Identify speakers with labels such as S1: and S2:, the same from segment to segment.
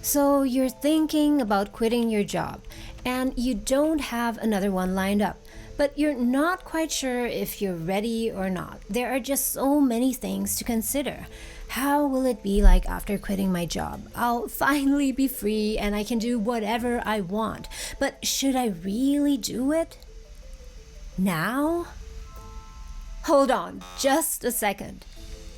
S1: So you're thinking about quitting your job and you don't have another one lined up, but you're not quite sure if you're ready or not. There are just so many things to consider. How will it be like after quitting my job? I'll finally be free and I can do whatever I want. But should I really do it? Now? Hold on, just a second.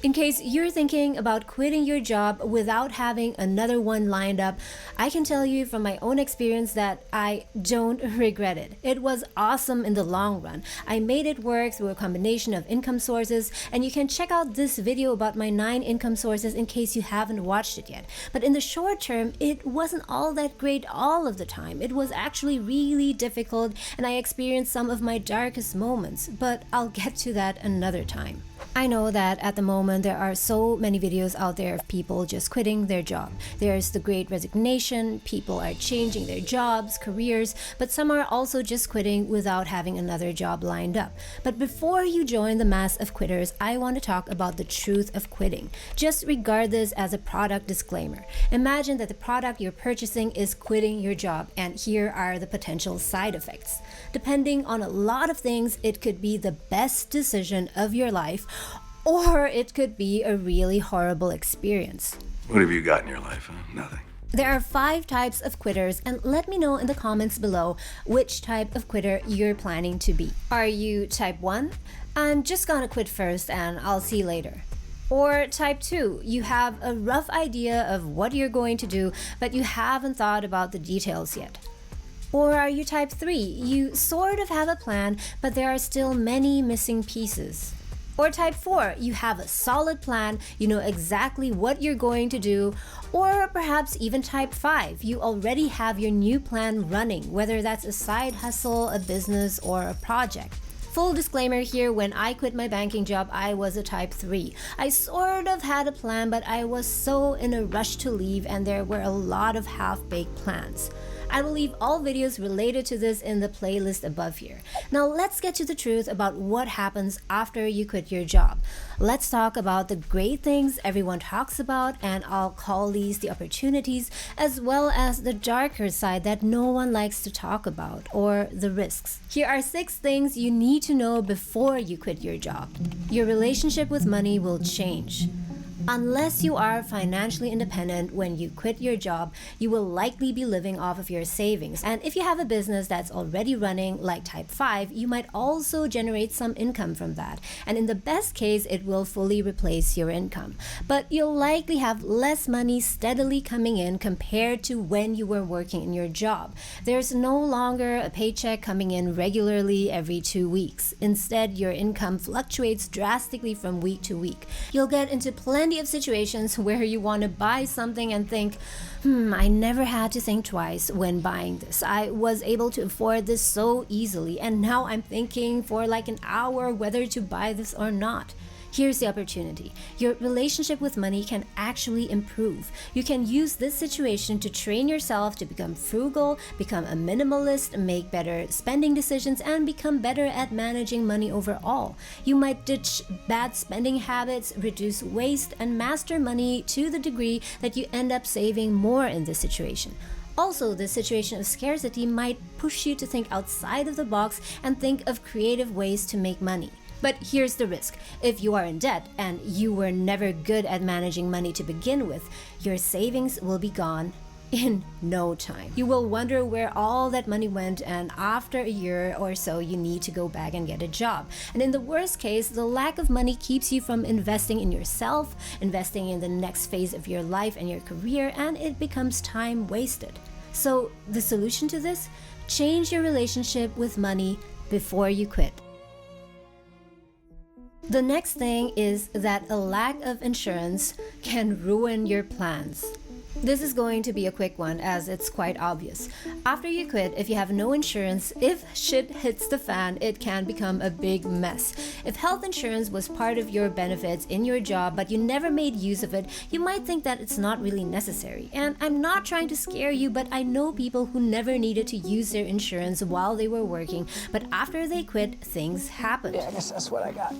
S1: In case you're thinking about quitting your job without having another one lined up, I can tell you from my own experience that I don't regret it. It was awesome in the long run. I made it work through a combination of income sources, and you can check out this video about my 9 income sources in case you haven't watched it yet. But in the short term, it wasn't all that great all of the time. It was actually really difficult, and I experienced some of my darkest moments, but I'll get to that another time. I know that at the moment there are so many videos out there of people just quitting their job. There's the Great Resignation, people are changing their jobs, careers, but some are also just quitting without having another job lined up. But before you join the mass of quitters, I want to talk about the truth of quitting. Just regard this as a product disclaimer. Imagine that the product you're purchasing is quitting your job, and here are the potential side effects. Depending on a lot of things, it could be the best decision of your life, or it could be a really horrible experience.
S2: What have you got in your life? Huh? Nothing.
S1: There are 5 types of quitters, and let me know in the comments below which type of quitter you're planning to be. Are you type 1? I'm just gonna quit first and I'll see you later. Or type 2, you have a rough idea of what you're going to do, but you haven't thought about the details yet. Or are you type 3? You sort of have a plan, but there are still many missing pieces. Or type 4, you have a solid plan, you know exactly what you're going to do. Or perhaps even type 5, you already have your new plan running, whether that's a side hustle, a business, or a project. Full disclaimer here, when I quit my banking job, I was a type 3. I sort of had a plan, but I was so in a rush to leave and there were a lot of half-baked plans. I will leave all videos related to this in the playlist above here. Now let's get to the truth about what happens after you quit your job. Let's talk about the great things everyone talks about, and I'll call these the opportunities, as well as the darker side that no one likes to talk about, or the risks. Here are 6 things you need to know before you quit your job. Your relationship with money will change. Unless you are financially independent when you quit your job, you will likely be living off of your savings. And if you have a business that's already running, like type 5, you might also generate some income from that. And in the best case, it will fully replace your income. But you'll likely have less money steadily coming in compared to when you were working in your job. There's no longer a paycheck coming in regularly every 2 weeks. Instead, your income fluctuates drastically from week to week. You'll get into plenty of situations where you want to buy something and think, I never had to think twice when buying this. I was able to afford this so easily, and now I'm thinking for like an hour whether to buy this or not. Here's the opportunity. Your relationship with money can actually improve. You can use this situation to train yourself to become frugal, become a minimalist, make better spending decisions, and become better at managing money overall. You might ditch bad spending habits, reduce waste, and master money to the degree that you end up saving more in this situation. Also, this situation of scarcity might push you to think outside of the box and think of creative ways to make money. But here's the risk. If you are in debt and you were never good at managing money to begin with, your savings will be gone in no time. You will wonder where all that money went, and after a year or so, you need to go back and get a job. And in the worst case, the lack of money keeps you from investing in yourself, investing in the next phase of your life and your career, and it becomes time wasted. So the solution to this? Change your relationship with money before you quit. The next thing is that a lack of insurance can ruin your plans. This is going to be a quick one as it's quite obvious. After you quit, if you have no insurance, if shit hits the fan, it can become a big mess. If health insurance was part of your benefits in your job but you never made use of it, you might think that it's not really necessary. And I'm not trying to scare you, but I know people who never needed to use their insurance while they were working, but after they quit, things happened.
S3: Yeah, I guess that's what I got.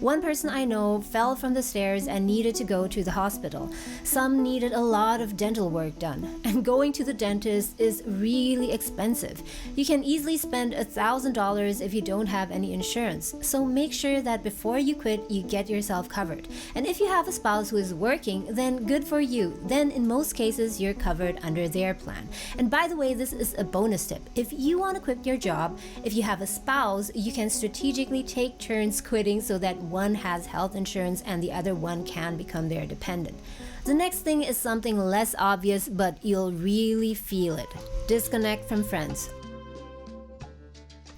S1: One person I know fell from the stairs and needed to go to the hospital. Some needed a lot of have dental work done, and going to the dentist is really expensive. You can easily spend $1,000 if you don't have any insurance, so make sure that before you quit, you get yourself covered. And if you have a spouse who is working, then good for you. Then in most cases, you're covered under their plan. And by the way, this is a bonus tip. If you want to quit your job, if you have a spouse, you can strategically take turns quitting so that one has health insurance and the other one can become their dependent. The next thing is something less obvious, but you'll really feel it. Disconnect from friends.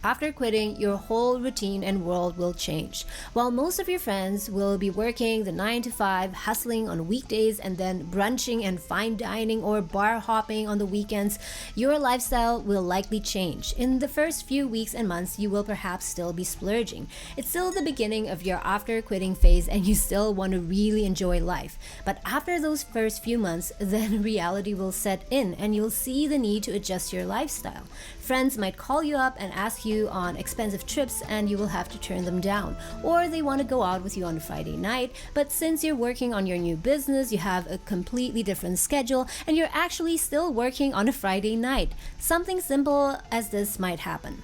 S1: After quitting, your whole routine and world will change. While most of your friends will be working the 9 to 5, hustling on weekdays, and then brunching and fine dining or bar hopping on the weekends, your lifestyle will likely change. In the first few weeks and months, you will perhaps still be splurging. It's still the beginning of your after quitting phase and you still want to really enjoy life. But after those first few months, then reality will set in and you'll see the need to adjust your lifestyle. Friends might call you up and ask you on expensive trips and you will have to turn them down. Or they want to go out with you on a Friday night, but since you're working on your new business, you have a completely different schedule and you're actually still working on a Friday night. Something simple as this might happen.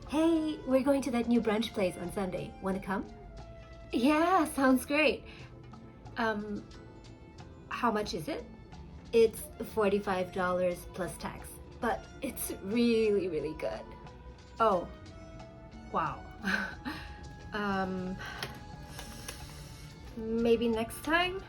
S1: Hey, we're going to that new brunch place on Sunday. Want to come? Yeah, sounds great. How much is it? It's $45 plus tax. But it's really, really good. Oh, wow. Maybe next time?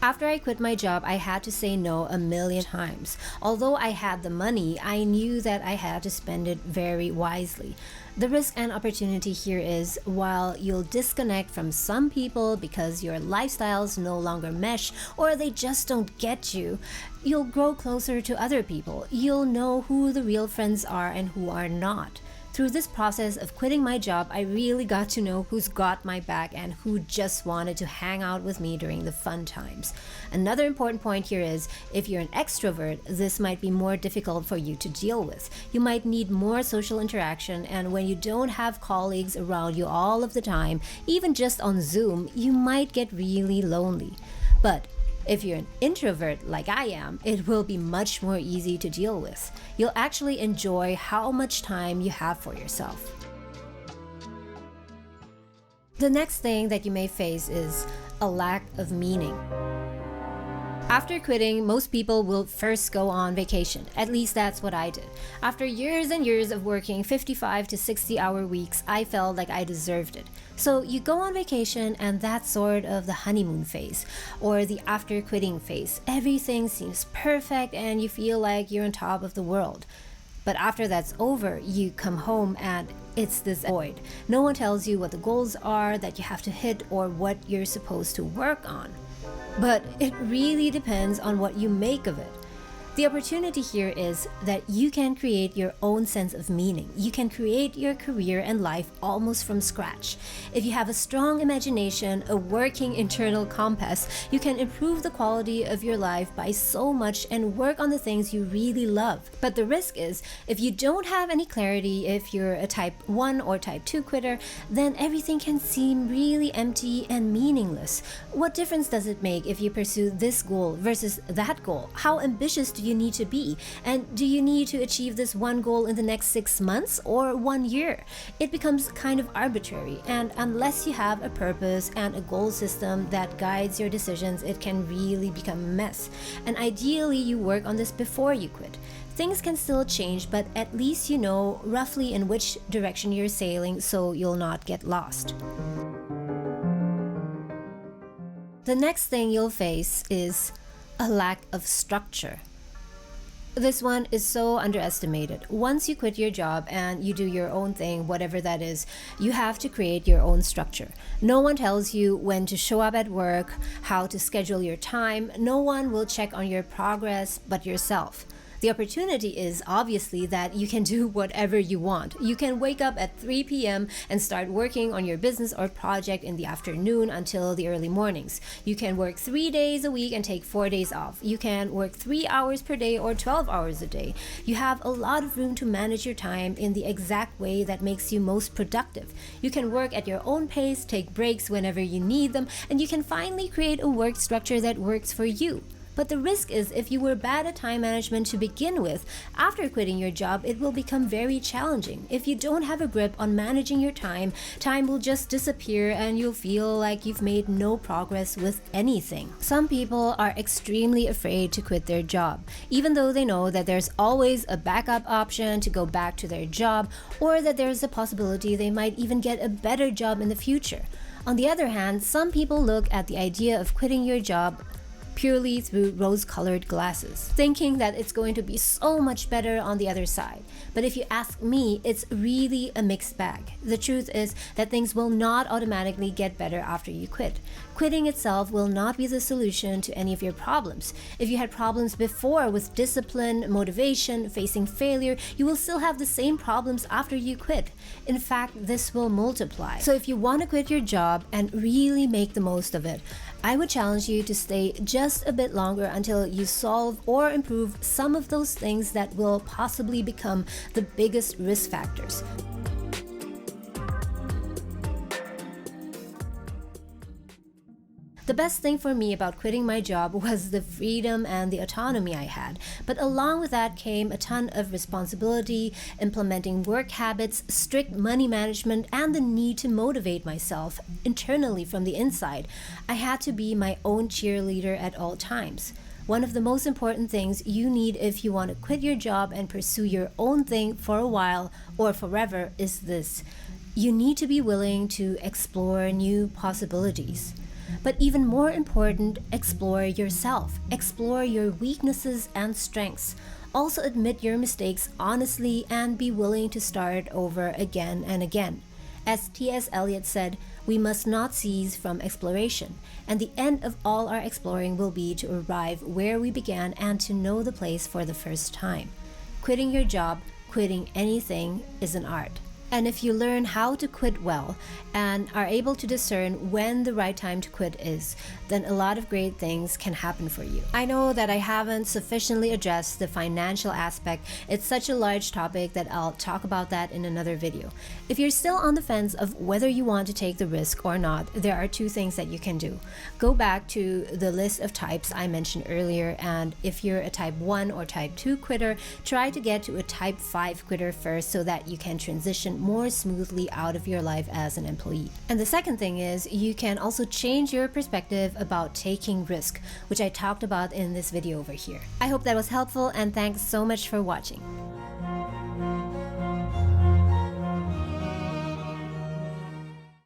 S1: After I quit my job, I had to say no a million times. Although I had the money, I knew that I had to spend it very wisely. The risk and opportunity here is, while you'll disconnect from some people because your lifestyles no longer mesh or they just don't get you, you'll grow closer to other people. You'll know who the real friends are and who are not. Through this process of quitting my job, I really got to know who's got my back and who just wanted to hang out with me during the fun times. Another important point here is, if you're an extrovert, this might be more difficult for you to deal with. You might need more social interaction, and when you don't have colleagues around you all of the time, even just on Zoom, you might get really lonely. But if you're an introvert like I am, it will be much more easy to deal with. You'll actually enjoy how much time you have for yourself. The next thing that you may face is a lack of meaning. After quitting, most people will first go on vacation. At least that's what I did. After years and years of working 55 to 60-hour weeks, I felt like I deserved it. So you go on vacation, and that's sort of the honeymoon phase or the after quitting phase. Everything seems perfect and you feel like you're on top of the world. But after that's over, you come home and it's this void. No one tells you what the goals are that you have to hit or what you're supposed to work on. But it really depends on what you make of it. The opportunity here is that you can create your own sense of meaning. You can create your career and life almost from scratch. If you have a strong imagination, a working internal compass, you can improve the quality of your life by so much and work on the things you really love. But the risk is, if you don't have any clarity, if you're a type 1 or type 2 quitter, then everything can seem really empty and meaningless. What difference does it make if you pursue this goal versus that goal? How ambitious do you need to be? And do you need to achieve this one goal in the next 6 months or 1 year? It becomes kind of arbitrary, and unless you have a purpose and a goal system that guides your decisions, it can really become a mess. And ideally, you work on this before you quit. Things can still change, but at least you know roughly in which direction you're sailing so you'll not get lost. The next thing you'll face is a lack of structure. This one is so underestimated. Once you quit your job and you do your own thing, whatever that is, you have to create your own structure. No one tells you when to show up at work, how to schedule your time. No one will check on your progress but yourself. The opportunity is obviously that you can do whatever you want. You can wake up at 3 p.m. and start working on your business or project in the afternoon until the early mornings. You can work 3 days a week and take 4 days off. You can work 3 hours per day or 12 hours a day. You have a lot of room to manage your time in the exact way that makes you most productive. You can work at your own pace, take breaks whenever you need them, and you can finally create a work structure that works for you. But the risk is if you were bad at time management to begin with, after quitting your job, it will become very challenging. If you don't have a grip on managing your time, time will just disappear and you'll feel like you've made no progress with anything. Some people are extremely afraid to quit their job, even though they know that there's always a backup option to go back to their job, or that there's a possibility they might even get a better job in the future. On the other hand, some people look at the idea of quitting your job purely through rose-colored glasses, thinking that it's going to be so much better on the other side. But if you ask me, it's really a mixed bag. The truth is that things will not automatically get better after you quit. Quitting itself will not be the solution to any of your problems. If you had problems before with discipline, motivation, facing failure, you will still have the same problems after you quit. In fact, this will multiply. So if you want to quit your job and really make the most of it, I would challenge you to stay just a bit longer until you solve or improve some of those things that will possibly become the biggest risk factors. The best thing for me about quitting my job was the freedom and the autonomy I had. But along with that came a ton of responsibility, implementing work habits, strict money management, and the need to motivate myself internally from the inside. I had to be my own cheerleader at all times. One of the most important things you need if you want to quit your job and pursue your own thing for a while or forever is this. You need to be willing to explore new possibilities. But even more important, explore yourself. Explore your weaknesses and strengths. Also admit your mistakes honestly and be willing to start over again and again. As T.S. Eliot said, we must not cease from exploration, and the end of all our exploring will be to arrive where we began and to know the place for the first time. Quitting your job, quitting anything, is an art. And if you learn how to quit well and are able to discern when the right time to quit is, then a lot of great things can happen for you. I know that I haven't sufficiently addressed the financial aspect. It's such a large topic that I'll talk about that in another video. If you're still on the fence of whether you want to take the risk or not, there are two things that you can do. Go back to the list of types I mentioned earlier, and if you're a type 1 or type 2 quitter, try to get to a type 5 quitter first so that you can transition more smoothly out of your life as an employee. And the second thing is you can also change your perspective about taking risk, which I talked about in this video over here. I hope that was helpful, and thanks so much for watching.